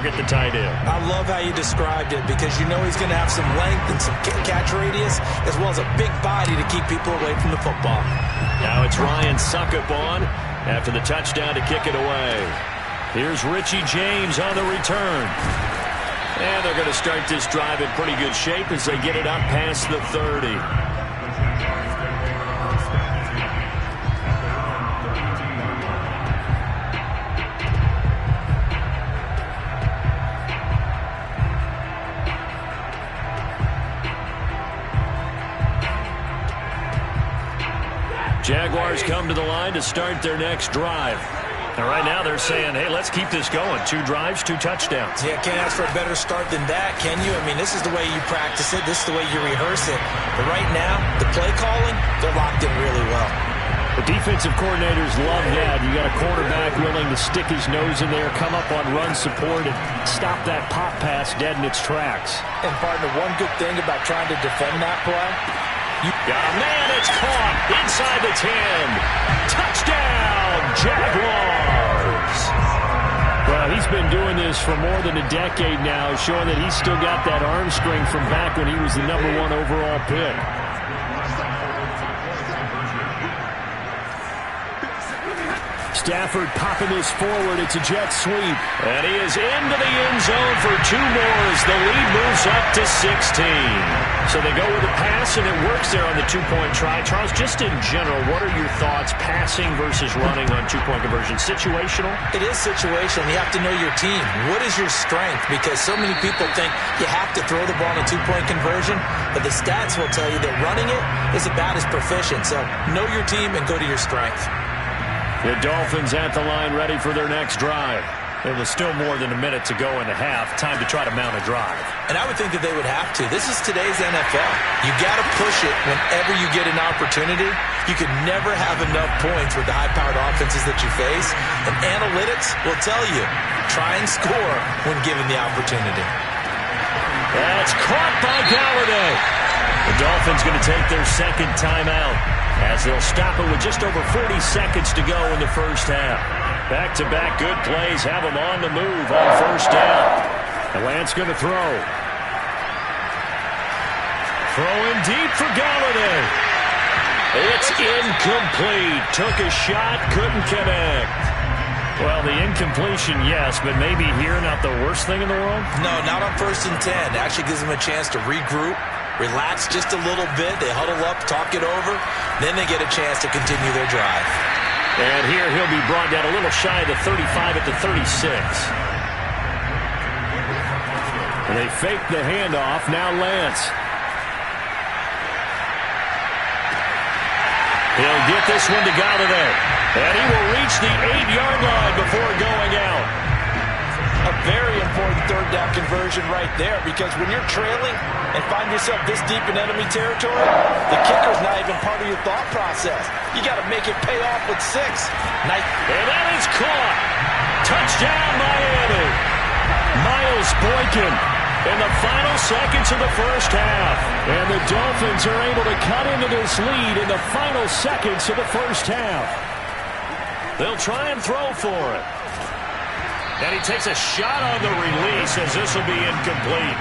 target the tight end. I love how you described it because you know he's going to have some length and some catch radius as well as a big body to keep people away from the football. Now it's Ryan Suckup on after the touchdown to kick it away. Here's Richie James on the return. And they're going to start this drive in pretty good shape as they get it up past the 30. Jaguars come to the line to start their next drive. And right now they're saying, hey, let's keep this going. 2 drives, 2 touchdowns. Yeah, can't ask for a better start than that, can you? I mean, this is the way you practice it. This is the way you rehearse it. But right now, the play calling, they're locked in really well. The defensive coordinators love that. You got a quarterback willing to stick his nose in there, come up on run support, and stop that pop pass dead in its tracks. And, partner, one good thing about trying to defend that play, man, it's caught inside the 10. Touchdown, Jaguars. Well, he's been doing this for more than a decade now, showing that he's still got that arm strength from back when he was the #1 overall pick. Stafford popping this forward. It's a jet sweep. And he is into the end zone for 2 more as the lead moves up to 16. So they go with a pass, and it works there on the 2-point try. Charles, just in general, what are your thoughts passing versus running on 2-point conversion? Situational? It is situational. You have to know your team. What is your strength? Because so many people think you have to throw the ball in a 2-point conversion, but the stats will tell you that running it is about as proficient. So know your team and go to your strength. The Dolphins at the line ready for their next drive. There was still more than a minute to go in the half. Time to try to mount a drive. And I would think that they would have to. This is today's NFL. You got to push it whenever you get an opportunity. You can never have enough points with the high-powered offenses that you face. And analytics will tell you, try and score when given the opportunity. That's caught by Galladay. The Dolphins going to take their second timeout as they'll stop it with just over 40 seconds to go in the first half. Back-to-back good plays have them on the move on first down. And Lance going to throw. Throwing deep for Galladay. It's incomplete. Took a shot, couldn't connect. Well, the incompletion, yes, but maybe here not the worst thing in the world? No, not on 1st and 10. It actually gives them a chance to regroup, relax just a little bit. They huddle up, talk it over. Then they get a chance to continue their drive. And here he'll be brought down a little shy of the 35 at the 36. And they fake the handoff. Now Lance. He'll get this one to Galladay. And he will reach the 8-yard line before going out. A very important 3rd down conversion right there, because when you're trailing and find yourself this deep in enemy territory, the kicker's not even part of your thought process. You got to make it pay off with 6. Nice. And that is caught. Touchdown, Miami. Miles Boykin in the final seconds of the first half. And the Dolphins are able to cut into this lead in the final seconds of the first half. They'll try and throw for it. And he takes a shot on the release as this will be incomplete.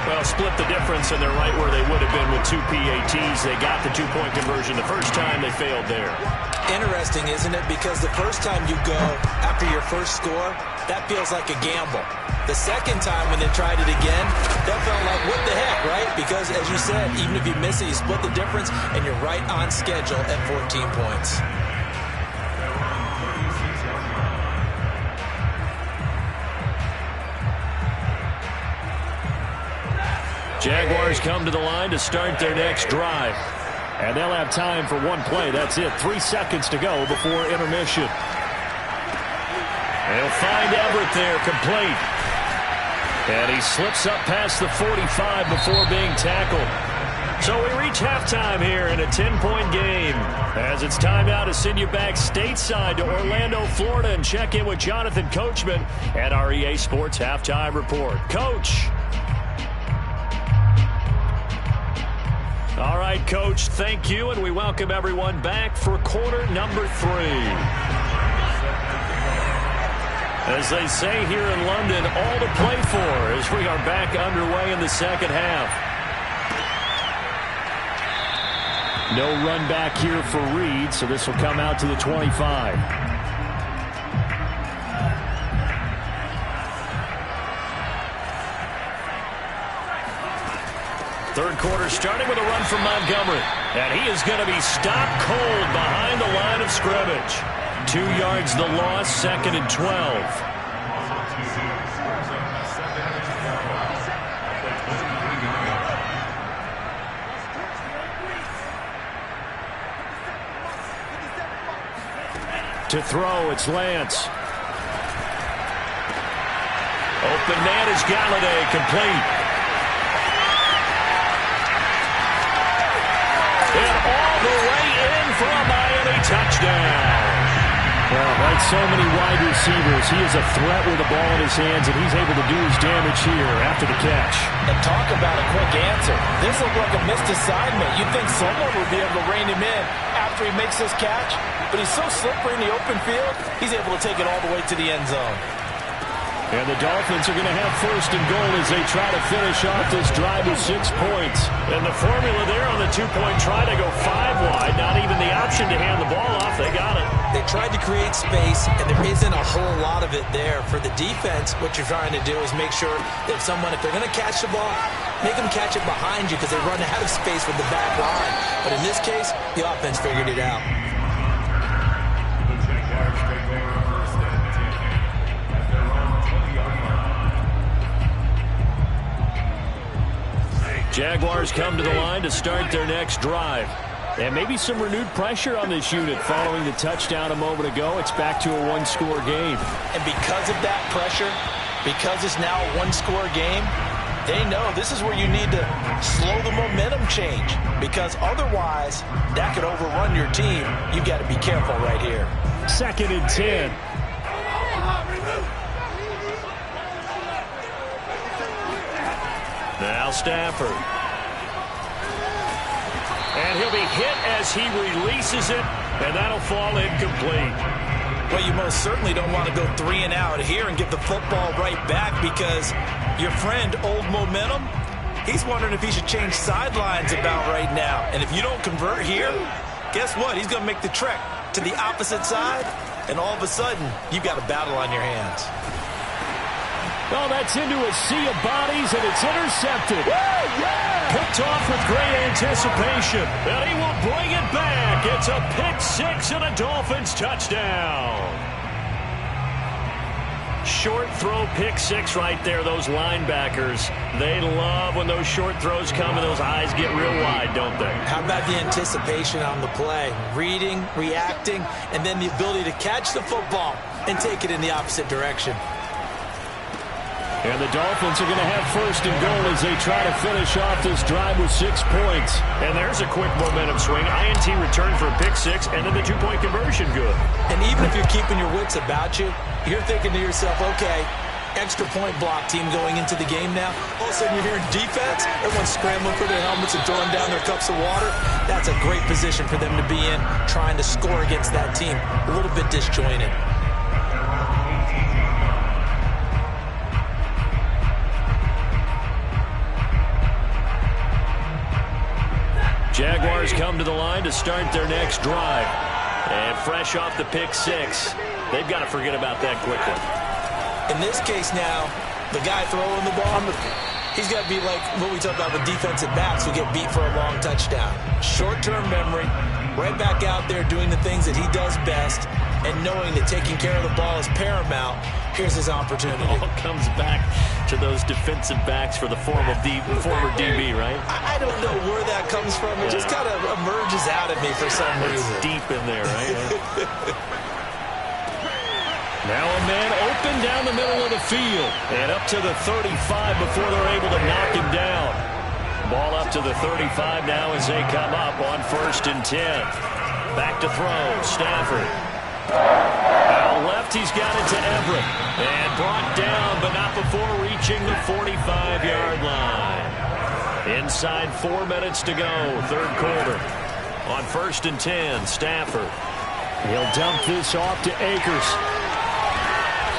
Well, split the difference, and they're right where they would have been with 2 PATs. They got the 2-point conversion the first time. They failed there. Interesting, isn't it? Because the first time you go after your first score, that feels like a gamble. The second time when they tried it again, that felt like, what the heck, right? Because, as you said, even if you miss it, you split the difference, and you're right on schedule at 14 points. Jaguars come to the line to start their next drive. And they'll have time for one play. That's it. 3 seconds to go before intermission. They'll find Everett there, complete. And he slips up past the 45 before being tackled. So we reach halftime here in a 10-point game. As it's time now to send you back stateside to Orlando, Florida, and check in with Jonathan Coachman at our EA Sports Halftime Report. Coach. All right, Coach, thank you, and we welcome everyone back for quarter number 3. As they say here in London, all to play for as we are back underway in the second half. No run back here for Reed, so this will come out to the 25. Third quarter starting with a run from Montgomery. And he is going to be stopped cold behind the line of scrimmage. 2 yards the loss, 2nd and 12. To throw, it's Lance. Open man is Galladay, complete. And all the way in for a Miami touchdown. Well, like so many wide receivers, he is a threat with the ball in his hands, and he's able to do his damage here after the catch. And talk about a quick answer. This looked like a missed assignment. You'd think someone would be able to rein him in after he makes this catch, but he's so slippery in the open field, he's able to take it all the way to the end zone. And the Dolphins are going to have 1st and goal as they try to finish off this drive with 6 points. And the formula there on the 2-point try to go 5 wide. Not even the option to hand the ball off. They got it. They tried to create space, and there isn't a whole lot of it there. For the defense, what you're trying to do is make sure that if they're going to catch the ball, make them catch it behind you because they run out of space with the back line. But in this case, the offense figured it out. Jaguars come to the line to start their next drive. And maybe some renewed pressure on this unit following the touchdown a moment ago. It's back to a 1-score game. And because of that pressure, because it's now a 1-score game, they know this is where you need to slow the momentum change. Because otherwise, that could overrun your team. You've got to be careful right here. 2nd and 10. Now Stafford. And he'll be hit as he releases it, and that'll fall incomplete. Well, you most certainly don't want to go 3 and out here and give the football right back because your friend, Old Momentum, he's wondering if he should change sidelines about right now. And if you don't convert here, guess what? He's going to make the trek to the opposite side, and all of a sudden, you've got a battle on your hands. Oh, that's into a sea of bodies, and it's intercepted. Picked off with great anticipation, and he will bring it back. It's a pick 6 and a Dolphins touchdown. Short throw pick 6 right there. Those linebackers, they love when those short throws come and those eyes get real wide, don't they? How about the anticipation on the play? Reading, reacting, and then the ability to catch the football and take it in the opposite direction. And the Dolphins are going to have 1st and goal as they try to finish off this drive with 6 points. And there's a quick momentum swing. INT return for a pick 6, and then the 2-point conversion good. And even if you're keeping your wits about you, you're thinking to yourself, okay, extra point block team going into the game now. All of a sudden you're hearing defense, everyone's scrambling for their helmets and throwing down their cups of water. That's a great position for them to be in, trying to score against that team. A little bit disjointed. Jaguars come to the line to start their next drive. And fresh off the pick 6, they've got to forget about that quickly. In this case now, the guy throwing the ball, he's got to be like what we talk about with defensive backs who get beat for a long touchdown. Short-term memory, right back out there doing the things that he does best, and knowing that taking care of the ball is paramount. Here's his opportunity. It all comes back to those defensive backs for the former DB, right? I don't know where that comes from. It just kind of emerges out at me for some reason. It's deep in there, right? Now a man open down the middle of the field. And up to the 35 before they're able to knock him down. Ball up to the 35 now as they come up on 1st and 10. Back to throw, Stafford. Out left, he's got it to Everett. And brought down, but not before reaching the 45-yard line. Inside 4 minutes to go, third quarter. On 1st and 10, Stafford. He'll dump this off to Akers.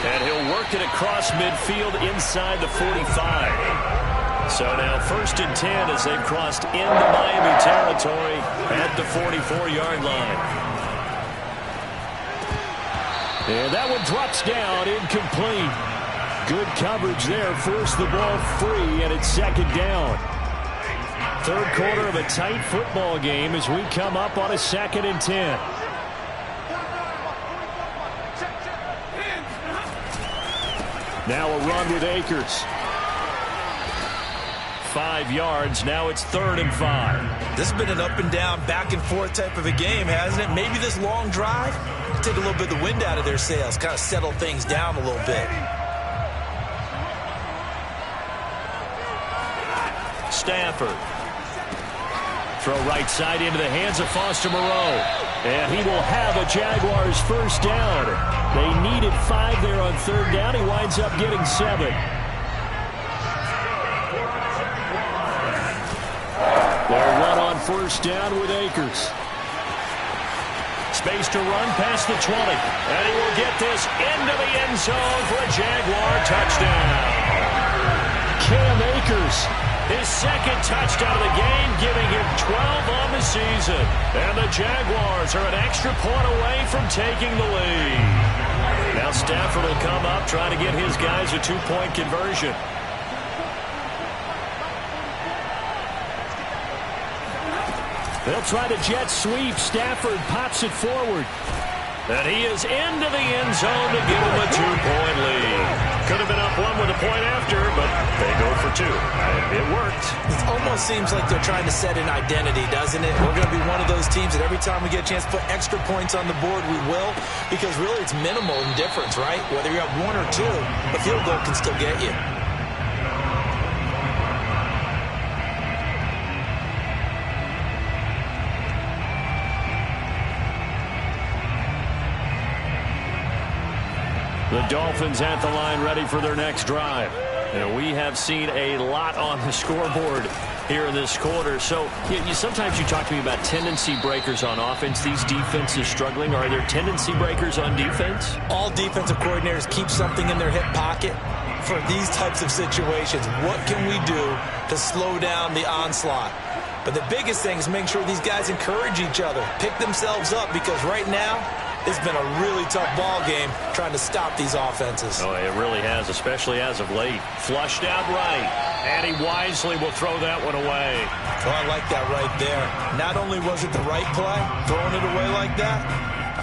And he'll work it across midfield inside the 45. So now 1st and 10 as they've crossed into Miami territory at the 44-yard line. And that one drops down, incomplete. Good coverage there, forced the ball free, and it's 2nd down. 3rd quarter of a tight football game as we come up on a 2nd and 10. Now a run with Akers. 5 yards. Now it's 3rd and 5. This has been an up and down, back and forth type of a game, hasn't it? Maybe this long drive take a little bit of the wind out of their sails, kind of settle things down a little bit. Stafford. Throw right side into the hands of Foster Moreau. And he will have a Jaguars 1st down. They needed 5 there on 3rd down. He winds up getting 7. They'll run on 1st down with Akers. Space to run past the 20. And he will get this into the end zone for a Jaguar touchdown. Cam Akers. His 2nd touchdown of the game, giving him 12 on the season. And the Jaguars are an extra point away from taking the lead. Now Stafford will come up, trying to get his guys a 2-point conversion. They'll try to jet sweep. Stafford pops it forward. And he is into the end zone to give him a 2-point lead. Could have been up 1 with a point after, but they go for 2. It worked. It almost seems like they're trying to set an identity, doesn't it? We're going to be one of those teams that every time we get a chance to put extra points on the board, we will. Because really it's minimal in difference, right? Whether you have 1 or 2, a field goal can still get you. The Dolphins at the line, ready for their next drive. And we have seen a lot on the scoreboard here in this quarter. So sometimes you talk to me about tendency breakers on offense. These defenses struggling. Are there tendency breakers on defense? All defensive coordinators keep something in their hip pocket for these types of situations. What can we do to slow down the onslaught? But the biggest thing is make sure these guys encourage each other, pick themselves up, because right now, it's been a really tough ball game trying to stop these offenses. Oh, it really has, especially as of late. Flushed out right, and he wisely will throw that one away. Oh, I like that right there. Not only was it the right play, throwing it away like that,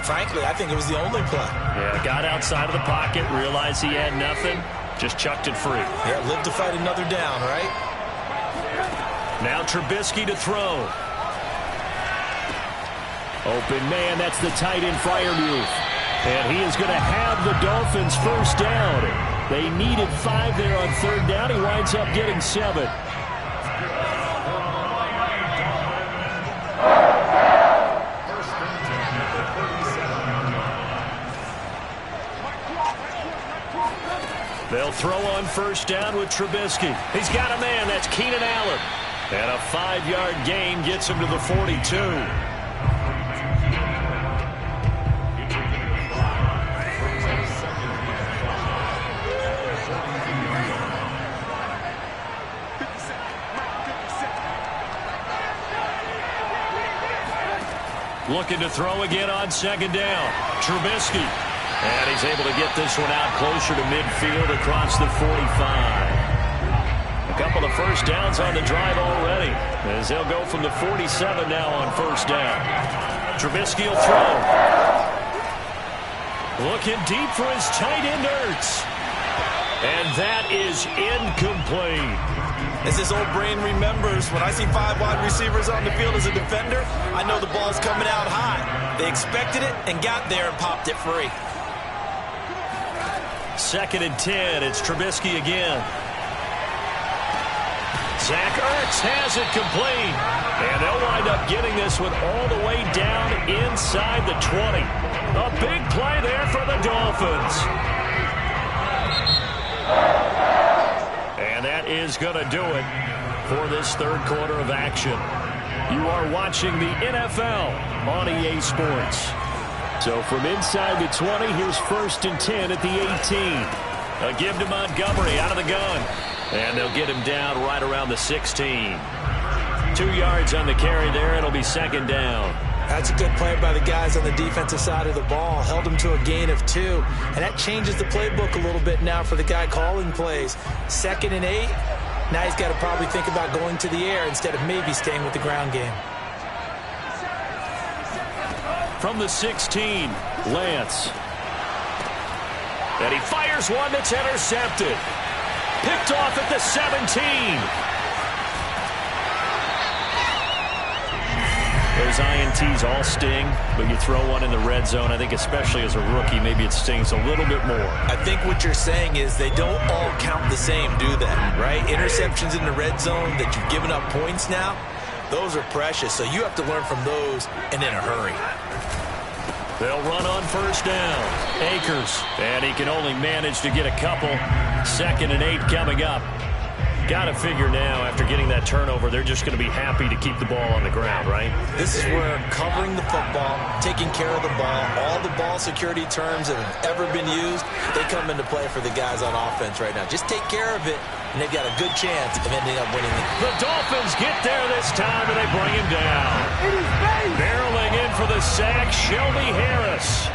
frankly, I think it was the only play. Yeah, got outside of the pocket, realized he had nothing, just chucked it free. Yeah, live to fight another down, right? Now Trubisky to throw. Open man, that's the tight end Freiermuth. And he is going to have the Dolphins 1st down. They needed 5 there on 3rd down. He winds up getting 7. They'll throw on 1st down with Trubisky. He's got a man, that's Keenan Allen. And a 5-yard gain gets him to the 42. Looking to throw again on 2nd down. Trubisky. And he's able to get this one out closer to midfield across the 45. A couple of 1st downs on the drive already, as they'll go from the 47 now on 1st down. Trubisky will throw. Looking deep for his tight end, Ertz. And that is incomplete. As his old brain remembers, when I see 5 wide receivers on the field as a defender, I know the ball's coming out high. They expected it and got there and popped it free. 2nd and 10. It's Trubisky again. Zach Ertz has it complete. And they'll wind up getting this one all the way down inside the 20. A big play there for the Dolphins. And that is going to do it for this 3rd quarter of action. You are watching the NFL on EA Sports. So from inside the 20, here's 1st and 10 at the 18. A give to Montgomery out of the gun. And they'll get him down right around the 16. 2 yards on the carry there. It'll be 2nd down. That's a good play by the guys on the defensive side of the ball. Held them to a gain of 2. And that changes the playbook a little bit now for the guy calling plays. 2nd and 8. Now he's got to probably think about going to the air instead of maybe staying with the ground game. From the 16, Lance. And he fires one that's intercepted. Picked off at the 17. Those INTs all sting, but you throw one in the red zone. I think especially as a rookie, maybe it stings a little bit more. I think what you're saying is they don't all count the same, do they? Right? Interceptions in the red zone that you've given up points now, those are precious. So you have to learn from those and in a hurry. They'll run on 1st down. Akers, and he can only manage to get a couple. 2nd and 8 coming up. Got to figure now, after getting that turnover, they're just going to be happy to keep the ball on the ground, right? This is where covering the football, taking care of the ball, all the ball security terms that have ever been used, they come into play for the guys on offense right now. Just take care of it, and they've got a good chance of ending up winning it. The Dolphins get there this time, and they bring him down. Barreling in for the sack, Shelby Harris.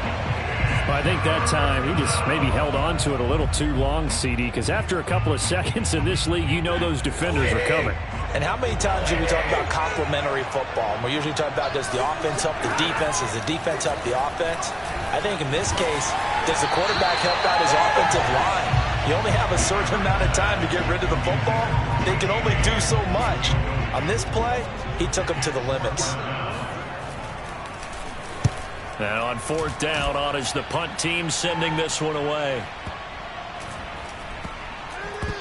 Well, I think that time he just maybe held on to it a little too long, CD, because after a couple of seconds in this league, you know those defenders are coming. And how many times do we talk about complementary football? And we usually talk about, does the offense help the defense? Does the defense help the offense? I think in this case, does the quarterback help out his offensive line? You only have a certain amount of time to get rid of the football. They can only do so much. On this play, he took them to the limits. Now on 4th down, on is the punt team sending this one away.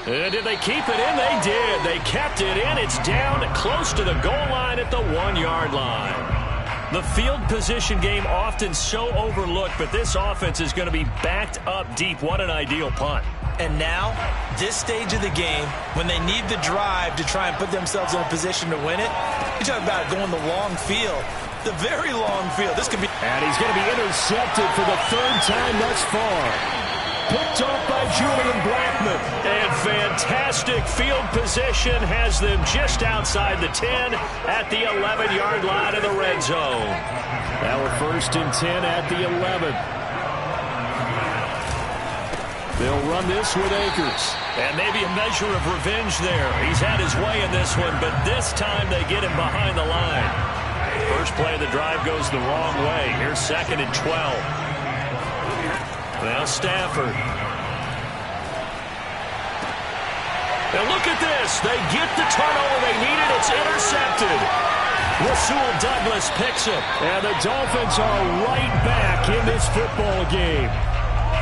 And did they keep it in? They did. They kept it in. It's down close to the goal line at the 1-yard line. The field position game often so overlooked, but this offense is going to be backed up deep. What an ideal punt. And now, this stage of the game, when they need the drive to try and put themselves in a position to win it, you talk about going the long field. The very long field. This could be... And he's going to be intercepted for the 3rd time thus far. Picked off by Julian Blackman. And fantastic field position has them just outside the 10 at the 11-yard line of the red zone. Now we're 1st and 10 at the 11. They'll run this with Akers. And maybe a measure of revenge there. He's had his way in this one, but this time they get him behind the line. First play of the drive goes the wrong way. Here's 2nd and 12. Now Stafford. Now look at this. They get the turnover they needed. It's intercepted. Rasul Douglas picks it. And the Dolphins are right back in this football game.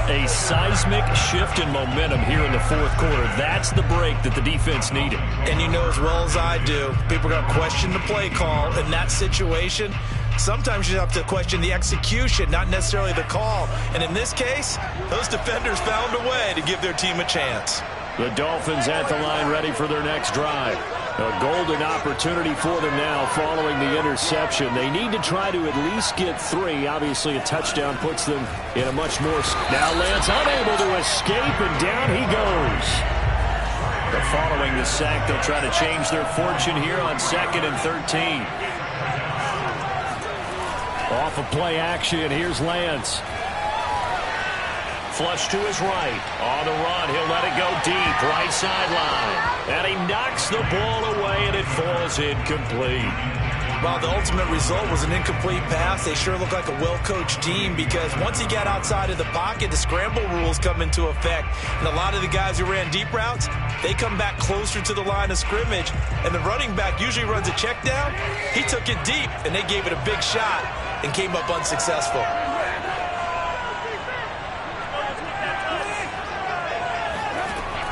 A seismic shift in momentum here in the 4th quarter. That's the break that the defense needed. And you know as well as I do, people are going to question the play call in that situation. Sometimes you have to question the execution, not necessarily the call. And in this case, those defenders found a way to give their team a chance. The Dolphins at the line ready for their next drive. A golden opportunity for them now following the interception. They need to try to at least get 3. Obviously, a touchdown puts them in a much more... Now Lance unable to escape, and down he goes. But following the sack, they'll try to change their fortune here on 2nd and 13. Off of play action, here's Lance. Flush to his right. On the run, he'll let it go deep. Right sideline. And he knocks the ball away, and it falls incomplete. Well, the ultimate result was an incomplete pass. They sure look like a well-coached team because once he got outside of the pocket, the scramble rules come into effect. And a lot of the guys who ran deep routes, they come back closer to the line of scrimmage. And the running back usually runs a check down. He took it deep, and they gave it a big shot and came up unsuccessful.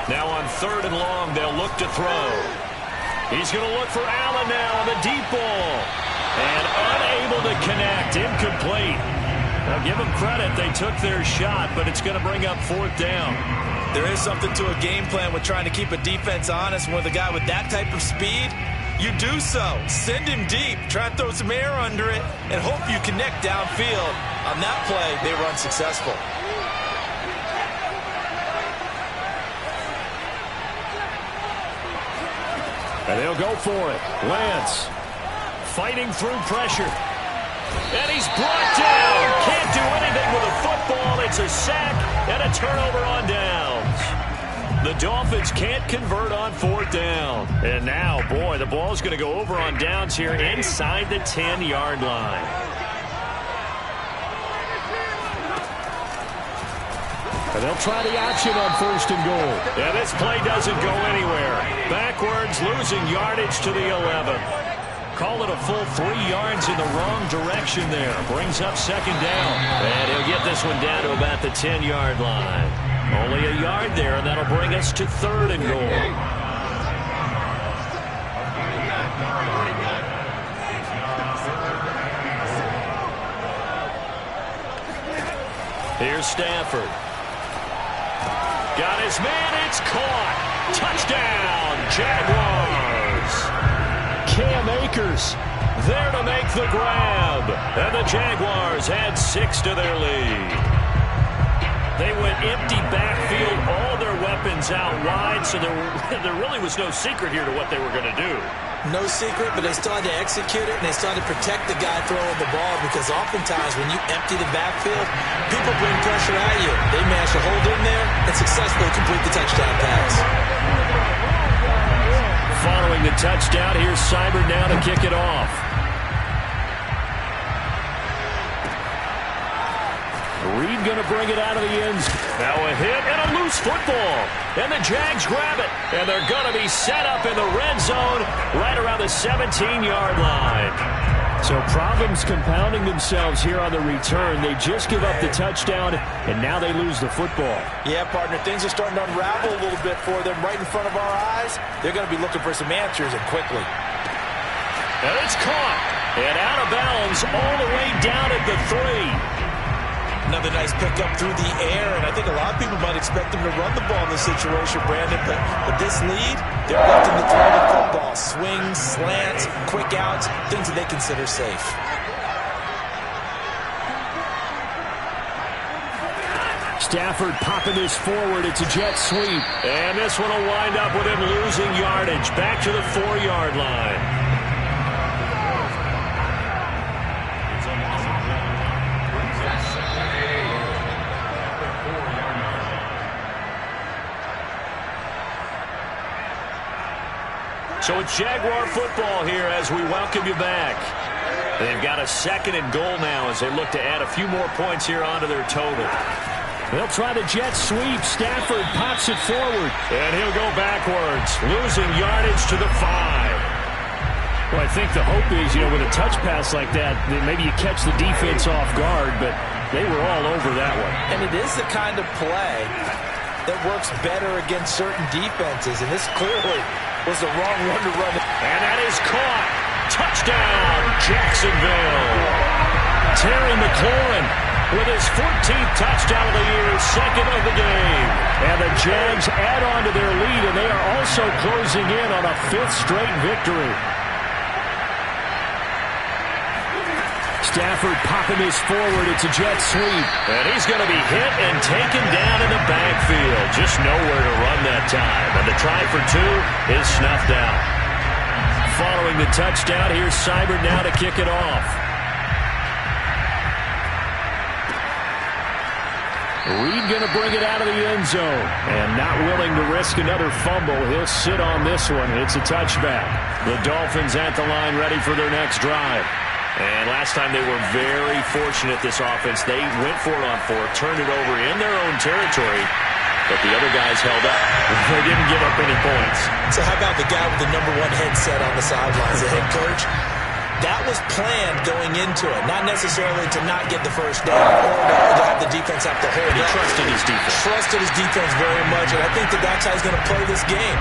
Now on 3rd and long, they'll look to throw. He's going to look for Allen now on the deep ball. And unable to connect, incomplete. Now give them credit, they took their shot, but it's going to bring up 4th down. There is something to a game plan with trying to keep a defense honest. With a guy with that type of speed, You do so. Send him deep. Try and throw some air under it and hope you connect downfield. On that play, they were unsuccessful. And they'll go for it. Lance fighting through pressure. And he's brought down. Can't do anything with a football. It's a sack and a turnover on downs. The Dolphins can't convert on 4th down. And now, boy, the ball's going to go over on downs here inside the 10-yard line. And they'll try the option on 1st and goal. And this play doesn't go anywhere. Backwards, losing yardage to the 11. Call it a full 3 yards in the wrong direction there. Brings up 2nd down. And he'll get this one down to about the 10-yard line. Only a yard there, and that'll bring us to 3rd and goal. Here's Stafford. Got his man, it's caught. Touchdown, Jaguars. Cam Akers there to make the grab. And the Jaguars add 6 to their lead. They went empty backfield, all their weapons out wide, so there really was no secret here to what they were going to do. No secret, but they still had to execute it, and they still had to protect the guy throwing the ball, because oftentimes when you empty the backfield, people bring pressure at you. They managed to hold in there and successfully complete the touchdown pass. Following the touchdown, here's Seibert now to kick it off. Reed going to bring it out of the end zone. Now a hit and a loose football. And the Jags grab it. And they're going to be set up in the red zone right around the 17-yard line. So problems compounding themselves here on the return. They just give up the touchdown, and now they lose the football. Yeah, partner, things are starting to unravel a little bit for them right in front of our eyes. They're going to be looking for some answers, and quickly. And it's caught. And out of bounds all the way down at the 3. Another nice pickup through the air, and I think a lot of people might expect them to run the ball in this situation, Brandon, but with this lead, they're looking to throw the football. Swings, slants, quick outs, things that they consider safe. Stafford popping this forward. It's a jet sweep. And this one will wind up with him losing yardage. Back to the 4-yard line. So it's Jaguar football here as we welcome you back. They've got a 2nd and goal now as they look to add a few more points here onto their total. They'll try the jet sweep. Stafford pops it forward. And he'll go backwards, losing yardage to the 5. Well, I think the hope is, with a touch pass like that maybe you catch the defense off guard, but they were all over that one. And it is the kind of play that works better against certain defenses, and this clearly was the wrong one to run. And that is caught. Touchdown, Jacksonville. Terry McLaurin with his 14th touchdown of the year, 2nd of the game. And the Jags add on to their lead, and they are also closing in on a 5th straight victory. Stafford popping this forward. It's a jet sweep. And he's going to be hit and taken down in the backfield. Just nowhere to run that time. And the try for 2 is snuffed out. Following the touchdown, here's Seibert now to kick it off. Reed going to bring it out of the end zone. And not willing to risk another fumble. He'll sit on this one. It's a touchback. The Dolphins at the line ready for their next drive. And last time they were very fortunate, this offense. They went for it on 4th, turned it over in their own territory, but the other guys held up. They didn't give up any points. So how about the guy with the #1 headset on the sidelines, the head coach? That was planned going into it, not necessarily to not get the first down or to have the defense have to hold. He trusted his defense. Trusted his defense very much, and I think that's how he's going to play this game.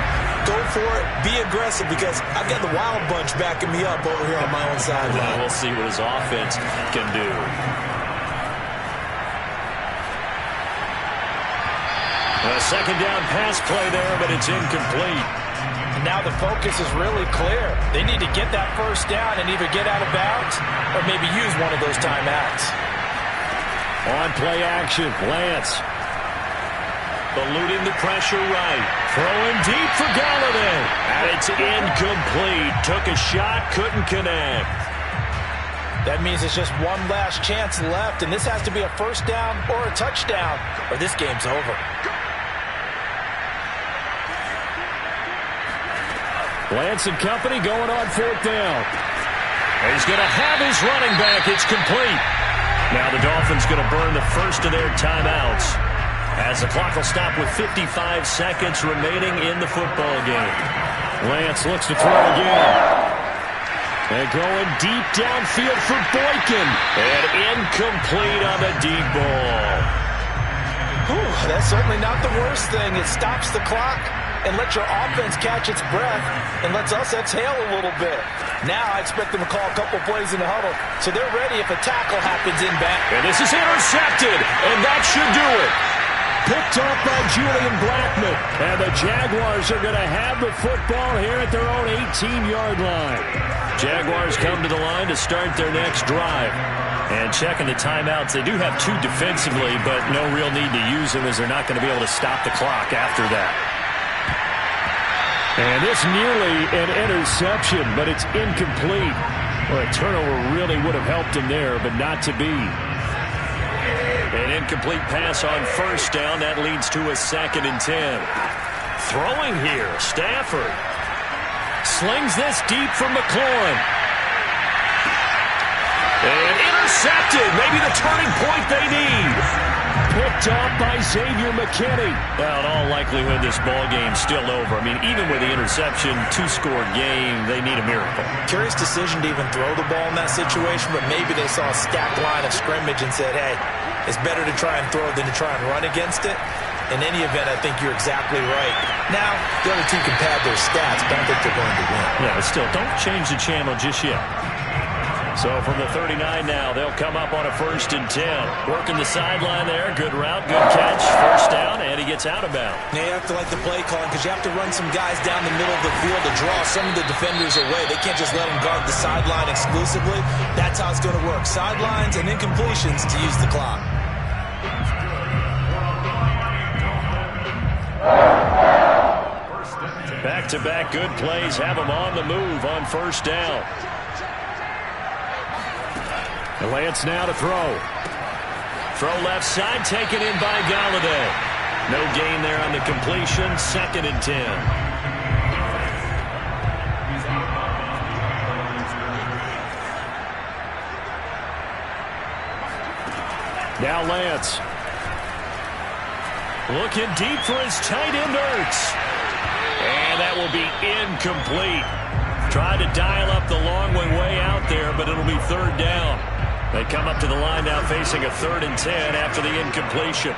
Go for it, be aggressive, because I've got the wild bunch backing me up over here on my own sideline. Well, we'll see what his offense can do. A 2nd down pass play there, but it's incomplete. And now the focus is really clear. They need to get that first down and either get out of bounds or maybe use one of those timeouts. On play action, Lance. Eluding the pressure right. Throwing deep for Galladay. And it's incomplete. Took a shot, couldn't connect. That means it's just one last chance left, and this has to be a first down or a touchdown, or this game's over. Lance and company going on fourth down. He's going to have his running back. It's complete. Now the Dolphins going to burn the first of their timeouts as the clock will stop with 55 seconds remaining in the football game. Lance looks to throw again. And going deep downfield for Boykin. And incomplete on the deep ball. Whew, that's certainly not the worst thing. It stops the clock and lets your offense catch its breath and lets us exhale a little bit. Now I expect them to call a couple plays in the huddle, so they're ready if a tackle happens in back. And this is intercepted, and that should do it. Picked up by Julian Blackmon. And the Jaguars are going to have the football here at their own 18-yard line. Jaguars come to the line to start their next drive. And checking the timeouts, they do have two defensively, but no real need to use them as they're not going to be able to stop the clock after that. And it's nearly an interception, but it's incomplete. Well, a turnover really would have helped him there, but not to be. An incomplete pass on first down. That leads to a 2nd and 10. Throwing here, Stafford. Slings this deep from McLaurin. And intercepted. Maybe the turning point they need. Picked up by Xavier McKinney. Well, in all likelihood, this ball game's still over. I mean, even with the interception, 2-score game, they need a miracle. Curious decision to even throw the ball in that situation, but maybe they saw a stacked line of scrimmage and said, hey, it's better to try and throw than to try and run against it. In any event, I think you're exactly right. Now, the other team can pad their stats, but I don't think they're going to win. Yeah, but still, don't change the channel just yet. So from the 39 now, they'll come up on a 1st and 10. Working the sideline there. Good route, good catch. First down, and he gets out of bounds. Now you have to like the play calling because you have to run some guys down the middle of the field to draw some of the defenders away. They can't just let them guard the sideline exclusively. That's how it's going to work. Sidelines and incompletions to use the clock. Back-to-back good plays have them on the move on first down. Lance now to throw. Throw left side, taken in by Galladay. No gain there on the completion. 2nd and 10. Now Lance. Looking deep for his tight end, Ertz. And that will be incomplete. Tried to dial up the long way out there, but it'll be 3rd down. They come up to the line now facing a 3rd and 10 after the incompletion.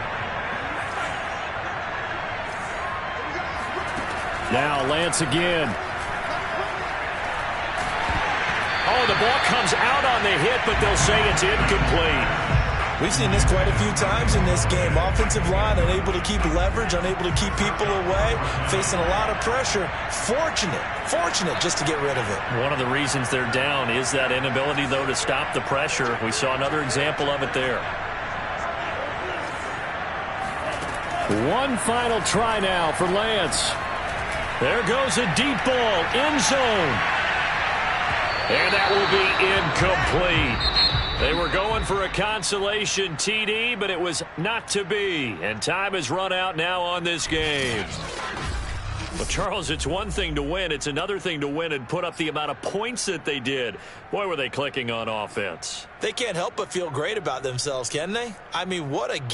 Now Lance again. Oh, the ball comes out on the hit, but they'll say it's incomplete. We've seen this quite a few times in this game. Offensive line unable to keep leverage, unable to keep people away, facing a lot of pressure. Fortunate just to get rid of it. One of the reasons they're down is that inability, though, to stop the pressure. We saw another example of it there. One final try now for Lance. There goes a deep ball, end zone. And that will be incomplete. They were going for a consolation TD, but it was not to be. And time has run out now on this game. Well, Charles, it's one thing to win. It's another thing to win and put up the amount of points that they did. Boy, were they clicking on offense. They can't help but feel great about themselves, can they? I mean, what a game.